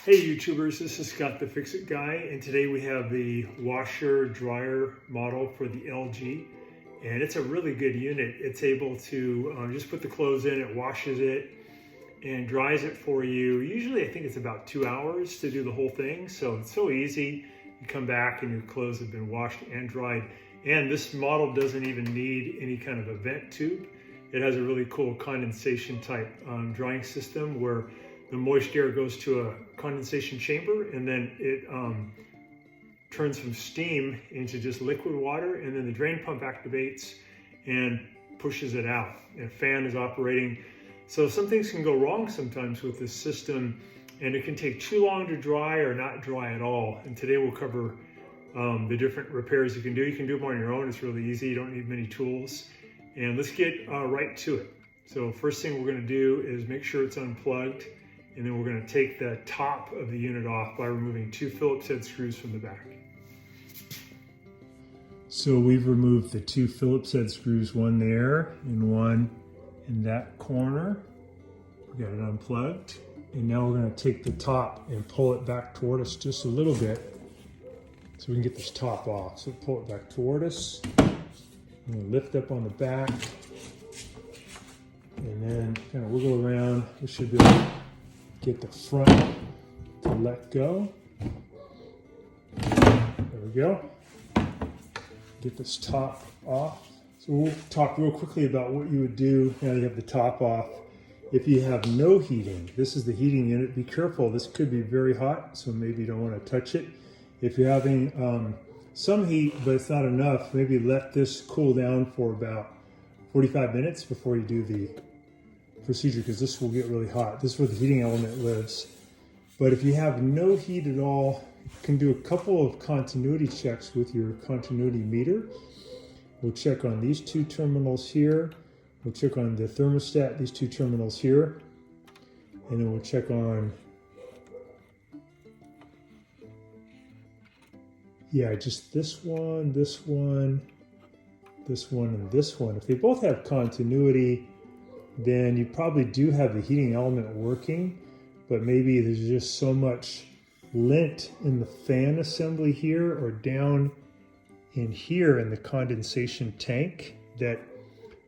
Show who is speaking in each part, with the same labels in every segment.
Speaker 1: Hey YouTubers, this is Scott the Fix-It Guy, and today we have the washer dryer model for the LG, and it's a really good unit. It's able to just put the clothes in, it washes it and dries it for you. Usually I think it's about 2 hours to do the whole thing, so it's so easy. You come back and your clothes have been washed and dried, and this model doesn't even need any kind of a vent tube. It has a really cool condensation type drying system where the moist air goes to a condensation chamber, and then it turns from steam into just liquid water, and then the drain pump activates and pushes it out. And a fan is operating. So some things can go wrong sometimes with this system, and it can take too long to dry or not dry at all. And today we'll cover the different repairs you can do. You can do them on your own. It's really easy. You don't need many tools. And let's get right to it. So first thing we're going to do is make sure it's unplugged. And then we're going to take the top of the unit off by removing 2 Phillips head screws from the back. So we've removed the 2 Phillips head screws, one there and one in that corner. We got it unplugged. And now we're going to take the top and pull it back toward us just a little bit so we can get this top off. So pull it back toward us. And we'll lift up on the back. And then kind of wiggle around. We should be able to get the front to let go. There we go. Get this top off. So we'll talk real quickly about what you would do now you have the top off. If you have no heating, this is the heating unit. Be careful, this could be very hot, so maybe you don't want to touch it. If you're having some heat, but it's not enough, maybe let this cool down for about 45 minutes before you do the procedure, because this will get really hot. This is where the heating element lives. But if you have no heat at all, you can do a couple of continuity checks with your continuity meter. We'll check on these 2 terminals here. We'll check on the thermostat, these 2 terminals here. And then we'll check on, yeah, just this one, this one, this one, and this one. If they both have continuity, then you probably do have the heating element working, but maybe there's just so much lint in the fan assembly here or down in here in the condensation tank that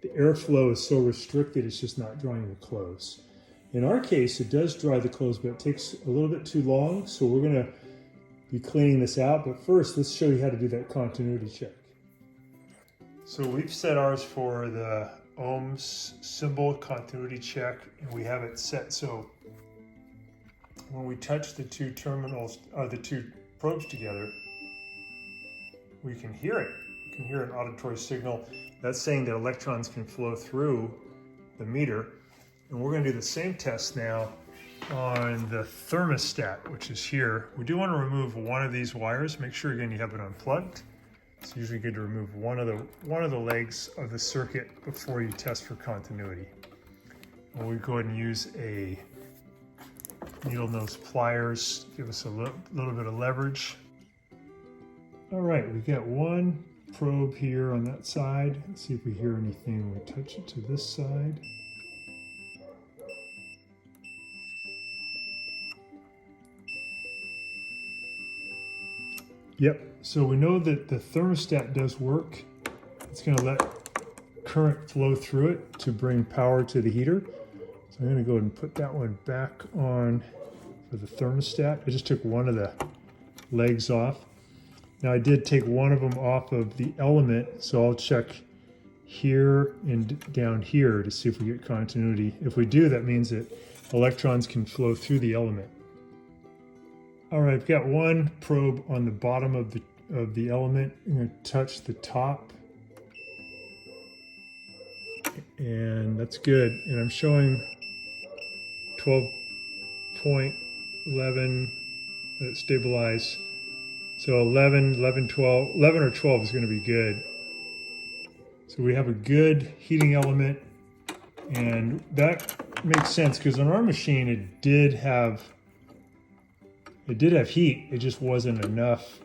Speaker 1: the airflow is so restricted it's just not drying the clothes. In our case, it does dry the clothes, but it takes a little bit too long, so we're going to be cleaning this out. But first, let's show you how to do that continuity check. So we've set ours for the ohms symbol continuity check, and we have it set so when we touch the 2 terminals, the 2 probes together, we can hear it. We can hear an auditory signal. That's saying that electrons can flow through the meter. And we're going to do the same test now on the thermostat, which is here. We do want to remove one of these wires. Make sure again you have it unplugged. It's usually good to remove one of the legs of the circuit before you test for continuity. And we go ahead and use a needle nose pliers, give us a little bit of leverage. All right, we got one probe here on that side. Let's see if we hear anything when we touch it to this side. Yep, so we know that the thermostat does work. It's going to let current flow through it to bring power to the heater. So I'm going to go ahead and put that one back on for the thermostat. I just took one of the legs off. Now I did take one of them off of the element, so I'll check here and down here to see if we get continuity. If we do, that means that electrons can flow through the element. All right, I've got one probe on the bottom of the element. I'm going to touch the top, and that's good. And I'm showing 12.11. Let it stabilize. So 11 or 12 is going to be good. So we have a good heating element, and that makes sense because on our machine it did have heat, it just wasn't enough.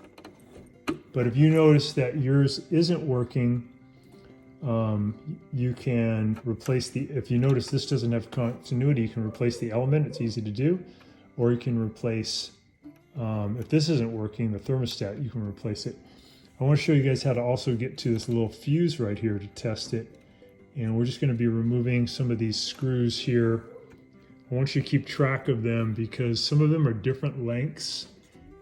Speaker 1: But if you notice that yours isn't working, you can replace if you notice this doesn't have continuity, you can replace the element. It's easy to do. or you can replace, if this isn't working, the thermostat, you can replace it. I want to show you guys how to also get to this little fuse right here to test it. And we're just going to be removing some of these screws here. I want you to keep track of them because some of them are different lengths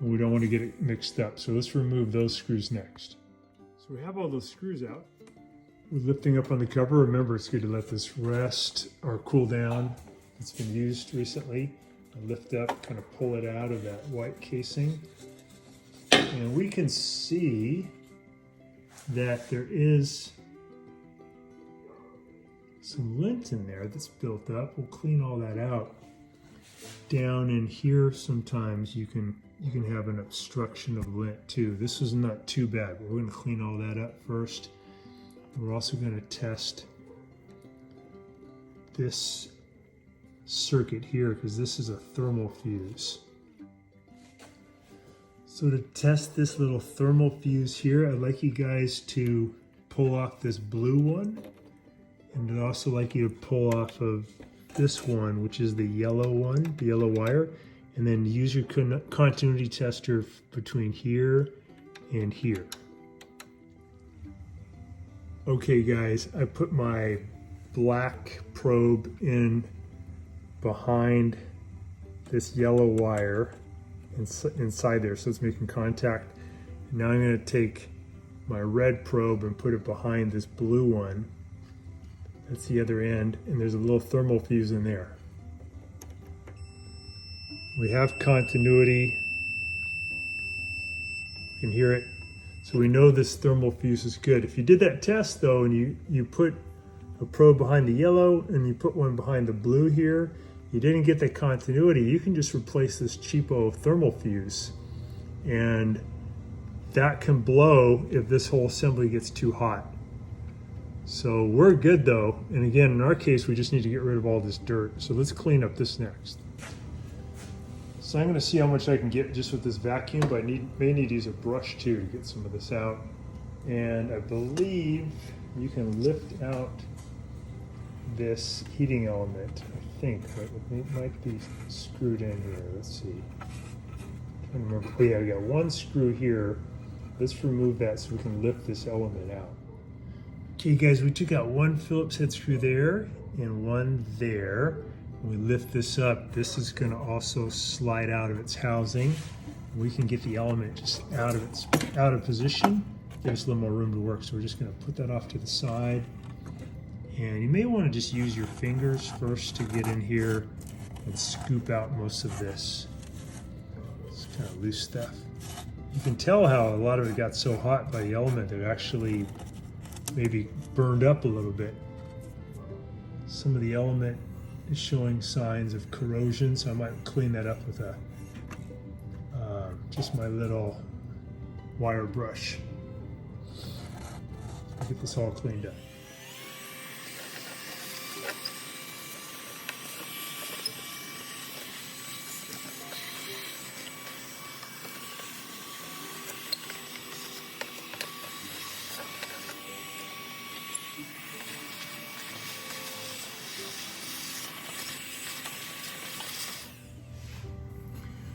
Speaker 1: and we don't want to get it mixed up. So let's remove those screws next. So we have all those screws out. We're lifting up on the cover. Remember, it's good to let this rest or cool down. It's been used recently. I lift up, kind of pull it out of that white casing. And we can see that there is some lint in there that's built up. We'll clean all that out. Down in here, sometimes you can have an obstruction of lint too. This is not too bad, but we're going to clean all that up first. We're also going to test this circuit here because this is a thermal fuse. So to test this little thermal fuse here, I'd like you guys to pull off this blue one, and I'd also like you to pull off of this one, which is the yellow one, the yellow wire, and then use your continuity tester between here and here. Okay guys, I put my black probe in behind this yellow wire inside there, so it's making contact. And now I'm going to take my red probe and put it behind this blue one. That's the other end, and there's a little thermal fuse in there. We have continuity. You can hear it. So we know this thermal fuse is good. If you did that test though, and you put a probe behind the yellow and you put one behind the blue here, you didn't get that continuity, you can just replace this cheapo thermal fuse. And that can blow if this whole assembly gets too hot. So we're good though. And again, in our case, we just need to get rid of all this dirt. So let's clean up this next. So I'm going to see how much I can get just with this vacuum, but I may need to use a brush too to get some of this out. And I believe you can lift out this heating element, I think, but it might be screwed in here. Let's see. I'm trying to remember. Oh yeah, we got one screw here. Let's remove that so we can lift this element out. Okay guys, we took out one Phillips head screw there and one there. When we lift this up, this is going to also slide out of its housing. We can get the element just out of position, give us a little more room to work. So we're just going to put that off to the side. And you may want to just use your fingers first to get in here and scoop out most of this. It's kind of loose stuff. You can tell how a lot of it got so hot by the element that it actually maybe burned up a little bit. Some of the element is showing signs of corrosion, so I might clean that up with a just my little wire brush. Get this all cleaned up.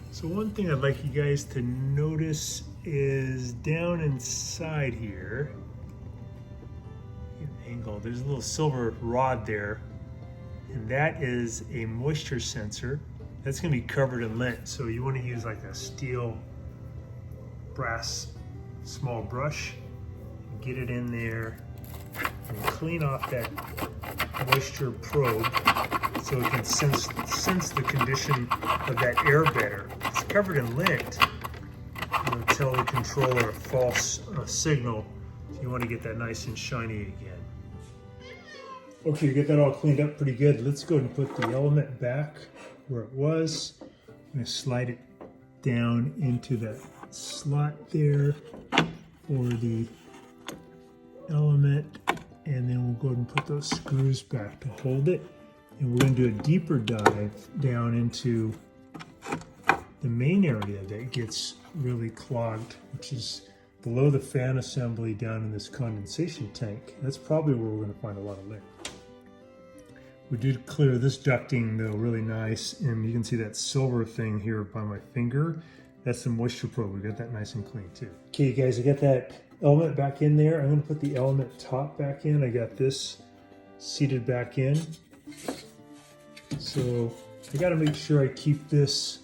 Speaker 1: So one thing I'd like you guys to notice is down inside here, angle, there's a little silver rod there, and that is a moisture sensor. That's going to be covered in lint, so you want to use like a steel brass small brush, get it in there, and clean off that moisture probe so it can sense the condition of that air better. It's covered in lint. It'll tell the controller a false signal if you want to get that nice and shiny again. Okay, you get that all cleaned up pretty good. Let's go and put the element back where it was. I'm going to slide it down into that slot there for the element, and then we'll go ahead and put those screws back to hold it. And we're going to do a deeper dive down into the main area that gets really clogged, which is below the fan assembly down in this condensation tank. That's probably where we're going to find a lot of lint. We did clear this ducting though really nice, and you can see that silver thing here by my finger. That's the moisture probe. We got that nice and clean too. Okay guys, I got that element back in there. I'm gonna put the element top back in. I got this seated back in. So I gotta make sure I keep this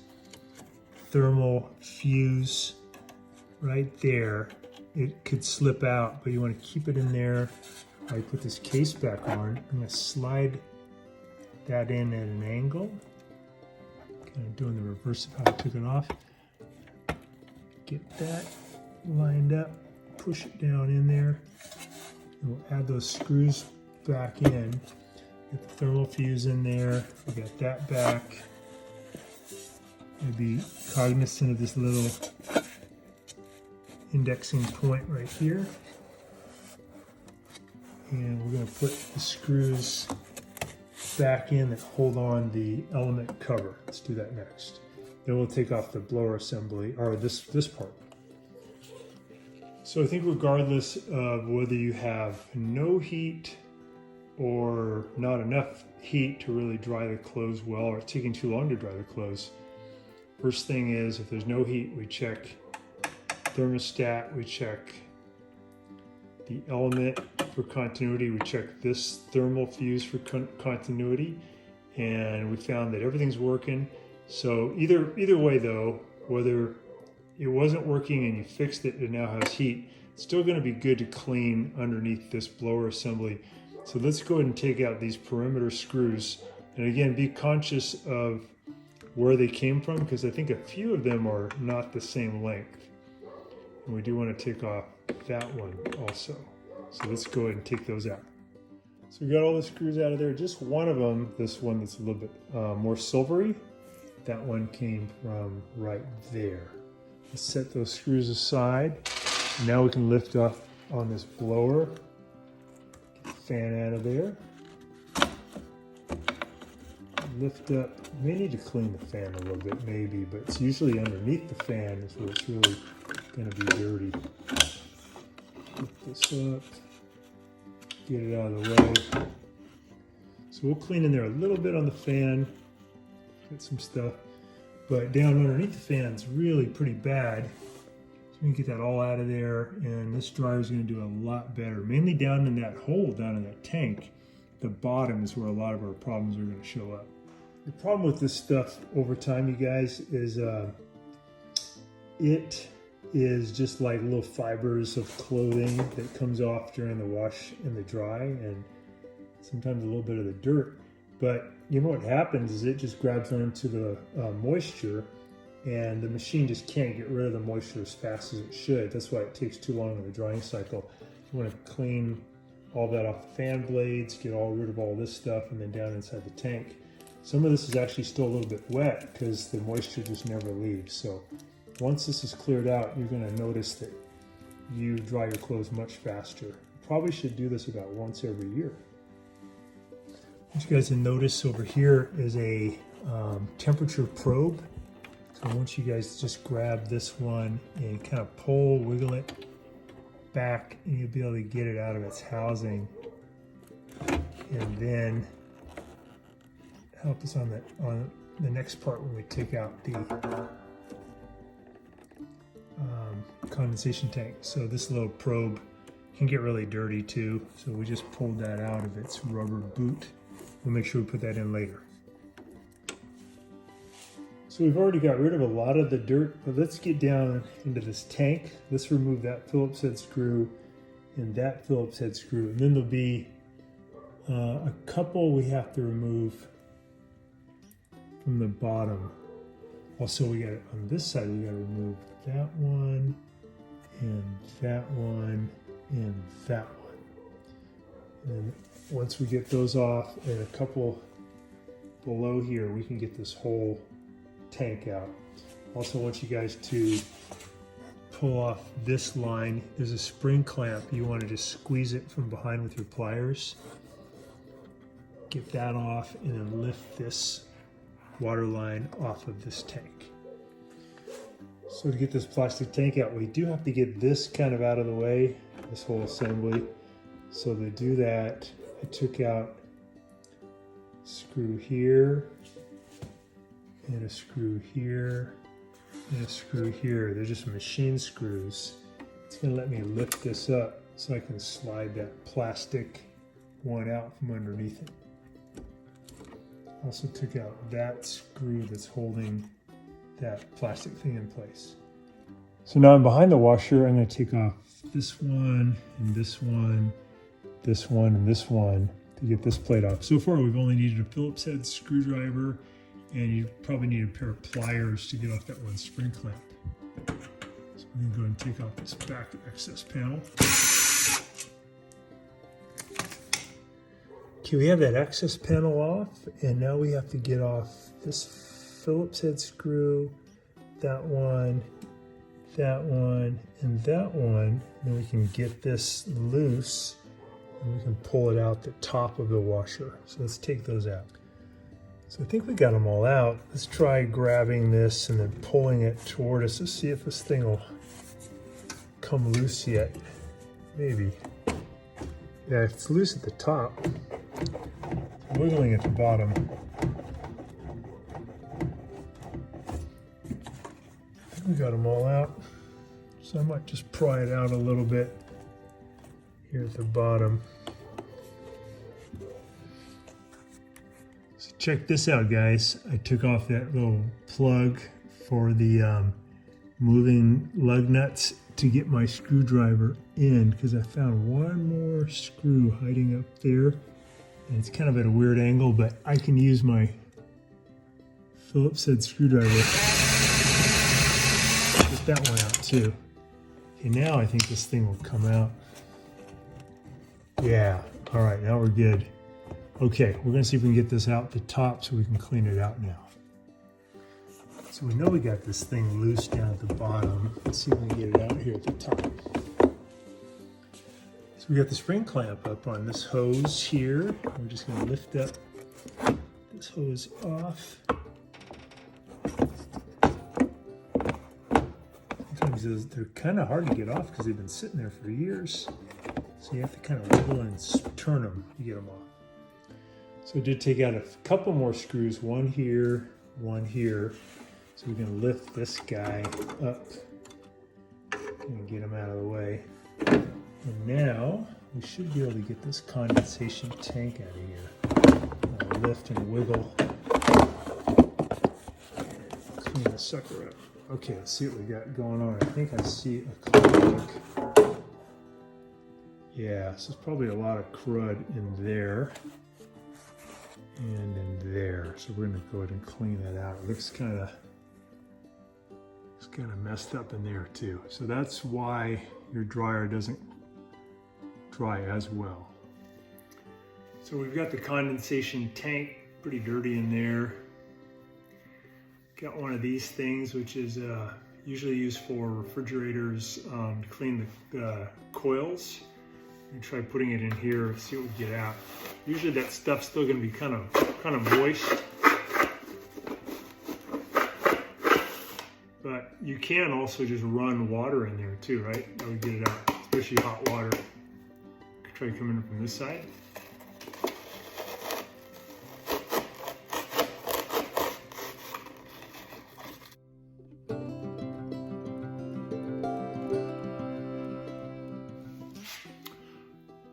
Speaker 1: thermal fuse right there. It could slip out, but you want to keep it in there. I put this case back on. I'm going to slide that in at an angle. Kind of doing the reverse of how I took it off. Get that lined up, push it down in there, and we'll add those screws back in. Get the thermal fuse in there. We got that back. Be cognizant of this little indexing point right here. And we're going to put the screws back in that hold on the element cover. Let's do that next. Then we'll take off the blower assembly, or this part. So I think regardless of whether you have no heat or not enough heat to really dry the clothes well, or it's taking too long to dry the clothes, first thing is, if there's no heat, we check thermostat, we check the element for continuity, we check this thermal fuse for continuity, and we found that everything's working. So either way though, whether it wasn't working and you fixed it and now has heat, it's still going to be good to clean underneath this blower assembly. So let's go ahead and take out these perimeter screws, and again, be conscious of where they came from, because I think a few of them are not the same length. And we do want to take off that one also. So let's go ahead and take those out. So we got all the screws out of there. Just one of them, this one that's a little bit more silvery, that one came from right there. Let's set those screws aside. Now we can lift off on this blower. Get the fan out of there. Lift up. May need to clean the fan a little bit maybe, but it's usually underneath the fan is where it's really going to be dirty. Lift this up, get it out of the way. So we'll clean in there a little bit on the fan, get some stuff, but down underneath the fan is really pretty bad. So we can get that all out of there, and this dryer is going to do a lot better. Mainly down in that hole, down in that tank, the bottom is where a lot of our problems are going to show up. The problem with this stuff over time, you guys, is it is just like little fibers of clothing that comes off during the wash and the dry, and sometimes a little bit of the dirt. But you know what happens is it just grabs onto the moisture, and the machine just can't get rid of the moisture as fast as it should. That's why it takes too long in the drying cycle. You want to clean all that off the fan blades, get rid of all this stuff, and then down inside the tank. Some of this is actually still a little bit wet because the moisture just never leaves. So once this is cleared out, you're going to notice that you dry your clothes much faster. You probably should do this about once every year. What you guys will notice over here is a temperature probe. So once you guys just grab this one and kind of pull, wiggle it back, and you'll be able to get it out of its housing. And then help us on the next part when we take out the condensation tank. So this little probe can get really dirty too. So we just pulled that out of its rubber boot. We'll make sure we put that in later. So we've already got rid of a lot of the dirt, but let's get down into this tank. Let's remove that Phillips head screw and that Phillips head screw. And then there'll be a couple we have to remove from the bottom. Also, we got on this side, we got to remove that one and that one and that one. And once we get those off, and a couple below here, we can get this whole tank out. Also want you guys to pull off this line. There's a spring clamp. You want to just squeeze it from behind with your pliers. Get that off, and then lift this water line off of this tank. So to get this plastic tank out, we do have to get this kind of out of the way, this whole assembly. So to do that, I took out screw here, and a screw here, and a screw here. They're just machine screws. It's gonna let me lift this up so I can slide that plastic one out from underneath it. Also took out that screw that's holding that plastic thing in place. So now I'm behind the washer. I'm going to take off this one and this one, this one and this one to get this plate off. So far we've only needed a Phillips head screwdriver, and you probably need a pair of pliers to get off that one spring clamp. So I'm going to go and take off this back excess panel. Okay, we have that excess panel off, and now we have to get off this Phillips head screw, that one, and that one. And then we can get this loose, and we can pull it out the top of the washer. So let's take those out. So I think we got them all out. Let's try grabbing this and then pulling it toward us to see if this thing will come loose yet. Maybe. Yeah, it's loose at the top. Wiggling at the bottom. I think we got them all out. So I might just pry it out a little bit here at the bottom. So check this out, guys. I took off that little plug for the moving lug nuts to get my screwdriver in, because I found one more screw hiding up there. And it's kind of at a weird angle, but I can use my Phillips head screwdriver. Get that one out too. Okay, now I think this thing will come out. Yeah, all right, now we're good. Okay, we're gonna see if we can get this out the top so we can clean it out now. So we know we got this thing loose down at the bottom. Let's see if we can get it out here at the top. So we got the spring clamp up on this hose here. We're just going to lift up this hose off. Sometimes they're kind of hard to get off because they've been sitting there for years. So you have to kind of wiggle and turn them to get them off. So I did take out a couple more screws, one here, one here. So we're going to lift this guy up and get him out of the way. And now we should be able to get this condensation tank out of here. I'll lift and wiggle. Clean the sucker up. Okay, let's see what we got going on. I think I see a clog. Yeah, so there's probably a lot of crud in there and in there. So we're going to go ahead and clean that out. It looks kind of messed up in there too. So that's why your dryer doesn't dry as well. So we've got the condensation tank, pretty dirty in there. Got one of these things, which is usually used for refrigerators to clean the coils. And try putting it in here, see what we get out. Usually that stuff's still going to be kind of moist. But you can also just run water in there too, right? That would get it out, especially hot water. Try coming in from this side.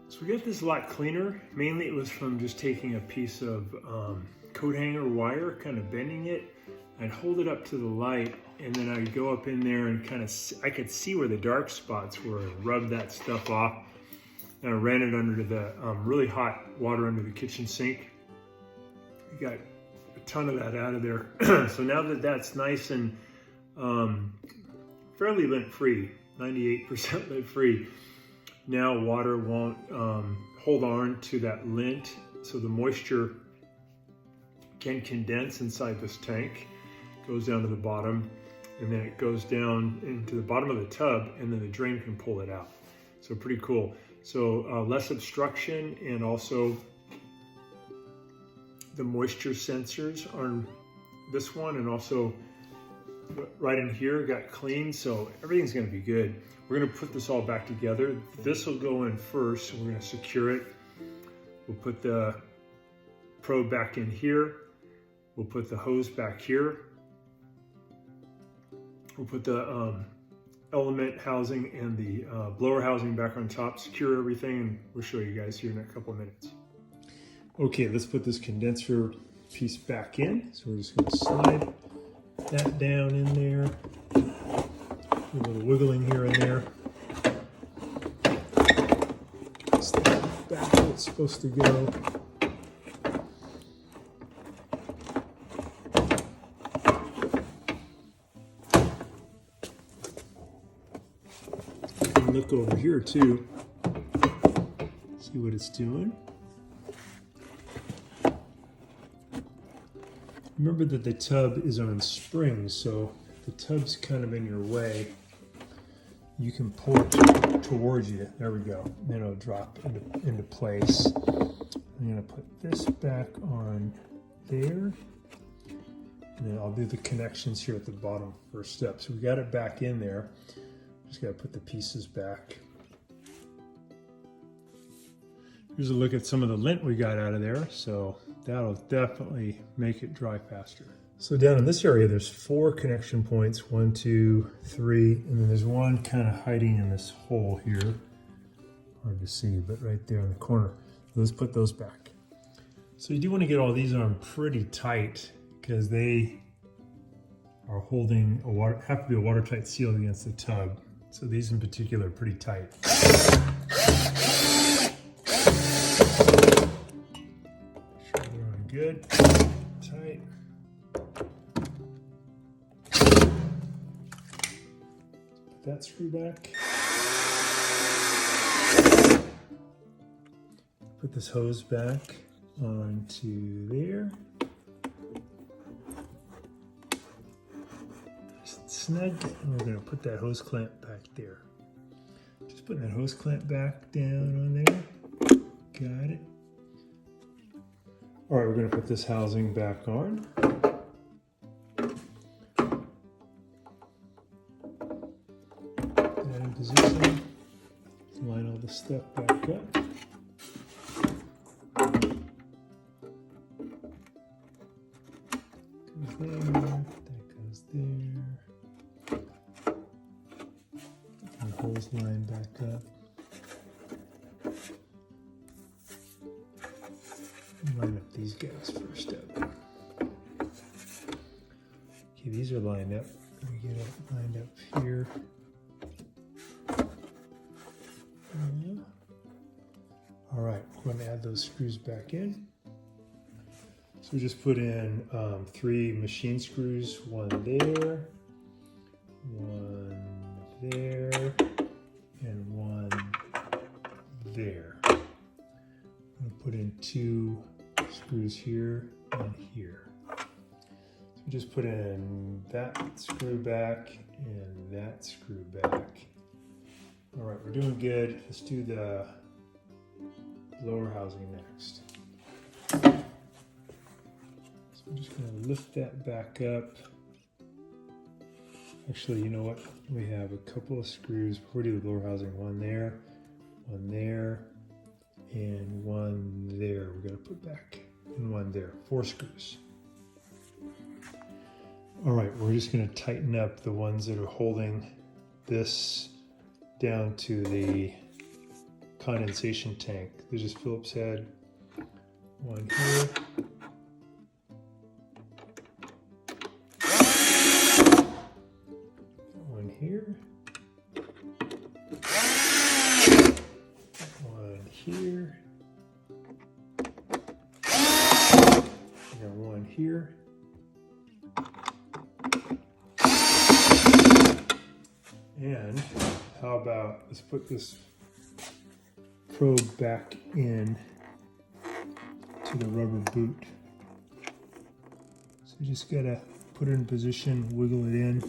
Speaker 1: So we got this a lot cleaner. Mainly it was from just taking a piece of coat hanger wire, kind of bending it. I'd hold it up to the light, and then I'd go up in there and I could see where the dark spots were, and rub that stuff off. And I ran it under the really hot water under the kitchen sink. You got a ton of that out of there. So now that that's nice and fairly lint-free, 98% lint-free, now water won't hold on to that lint, so the moisture can condense inside this tank, goes down to the bottom, and then it goes down into the bottom of the tub, and then the drain can pull it out. So pretty cool. So less obstruction, and also the moisture sensors on this one, and also right in here got clean, so everything's going to be good. We're going to put this all back together. This will go in first, and we're going to secure it. We'll put the probe back in here. We'll put the hose back here. We'll put the element housing and the blower housing back on top, secure everything, and we'll show you guys here in a couple of minutes. Okay, let's put this condenser piece back in. So we're just going to slide that down in there. A little wiggling here and there. Slide back where it's supposed to go. Look over here too, see what it's doing. Remember that the tub is on springs, so if the tub's kind of in your way, you can pull it towards you. There we go. Then it'll drop into place. I'm going to put this back on there, and then I'll do the connections here at the bottom first step. So we got it back in there. Just got to put the pieces back. Here's a look at some of the lint we got out of there. So that'll definitely make it dry faster. So down in this area, there's 4 connection points, 1, 2, 3, and then there's one kind of hiding in this hole here. Hard to see, but right there in the corner. Let's put those back. So you do want to get all these on pretty tight because they are holding have to be a watertight seal against the tub. So these in particular are pretty tight. Make sure they're on good, tight. Put that screw back. Put this hose back onto there. Snug, and we're going to put that hose clamp back there. Just putting that hose clamp back down on there. Got it. All right, we're going to put this housing back on. Put that in position. Line all the stuff back up. Goes there, that goes there. Hose line back up. Line up these guys first up. Okay, these are lined up. Let me get it lined up here. All right, we're going to add those screws back in. So we just put in 3 machine screws, one there, one there, and one there. I'm going to put in 2 screws here and here. So we just put in that screw back and that screw back. All right, we're doing good. Let's do the blower housing next. So I'm just going to lift that back up. Actually, you know what? We have a couple of screws before we do the blower housing. One there, and one there. We're going to put back, and one there. 4 screws. All right, we're just going to tighten up the ones that are holding this down to the condensation tank. There's this Phillips head. One here. One here. One here. And one here. And how about, let's put this probe back in to the rubber boot. So you just gotta put it in position, wiggle it in,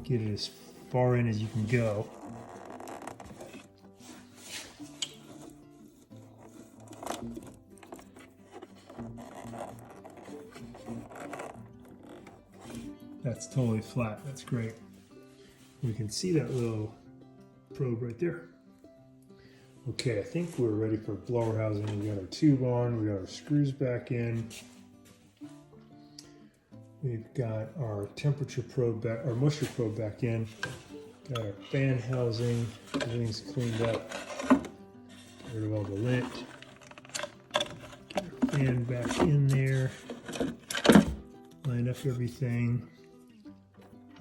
Speaker 1: get it as far in as you can go. That's totally flat, that's great. We can see that little probe right there. Okay, I think we're ready for blower housing. We got our tube on, we got our screws back in. We've got our temperature probe back, our moisture probe back in. Got our fan housing, everything's cleaned up. Get rid of all the lint. Get our fan back in there. Line up everything.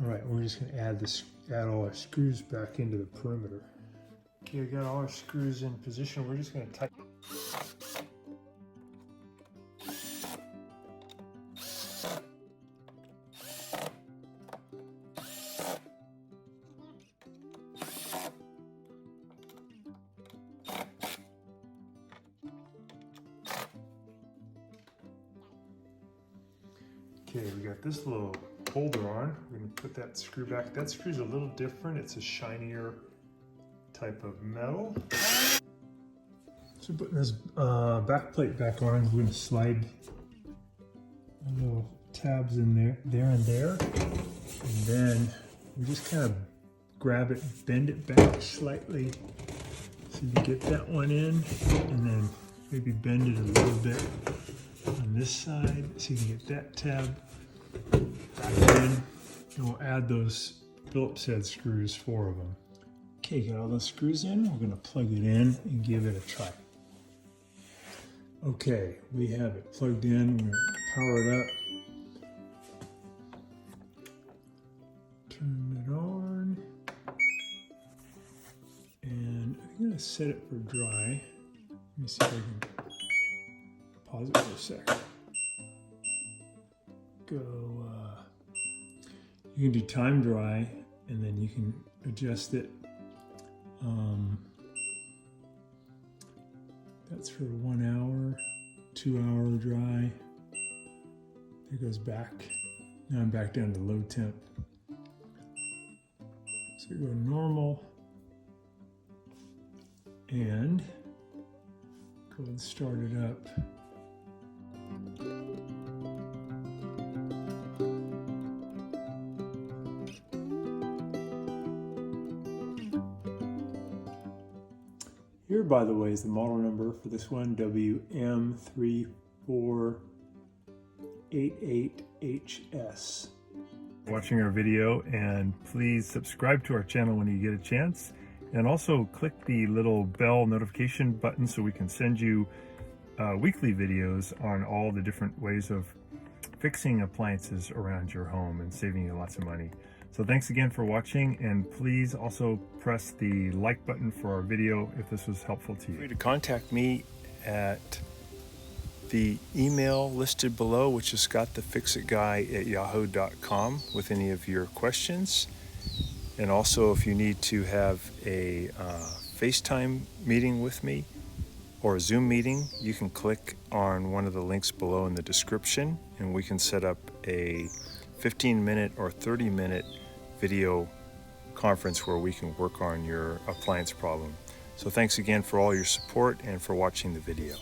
Speaker 1: All right, we're just gonna add all our screws back into the perimeter. Okay, we got all our screws in position. We're just gonna tighten. Okay, we got this little holder on. We're gonna put that screw back. That screw's a little different. It's a shinier type of metal. So putting this back plate back on, we're going to slide little tabs in there and there. And then we just kind of grab it, bend it back slightly so you can get that one in, and then maybe bend it a little bit on this side so you can get that tab back in. And we'll add those Phillips head screws, 4 of them. Okay, got all those screws in. We're going to plug it in and give it a try. Okay, we have it plugged in. We're going to power it up. Turn it on. And I'm going to set it for dry. Let me see if I can pause it for a sec. You can do time dry, and then you can adjust it. That's for 1 hour, 2 hour dry. It goes back. Now I'm back down to low temp. So we go normal and go and start it up. Here, by the way, is the model number for this one, WM3488HS. Watching our video, and please subscribe to our channel when you get a chance, and also click the little bell notification button so we can send you weekly videos on all the different ways of fixing appliances around your home and saving you lots of money. So thanks again for watching, and please also press the like button for our video if this was helpful to you. Feel free to contact me at the email listed below, which is scottthefixitguy@yahoo.com, with any of your questions. And also, if you need to have a FaceTime meeting with me or a Zoom meeting, you can click on one of the links below in the description, and we can set up a 15-minute or 30-minute video conference where we can work on your appliance problem. So thanks again for all your support and for watching the video.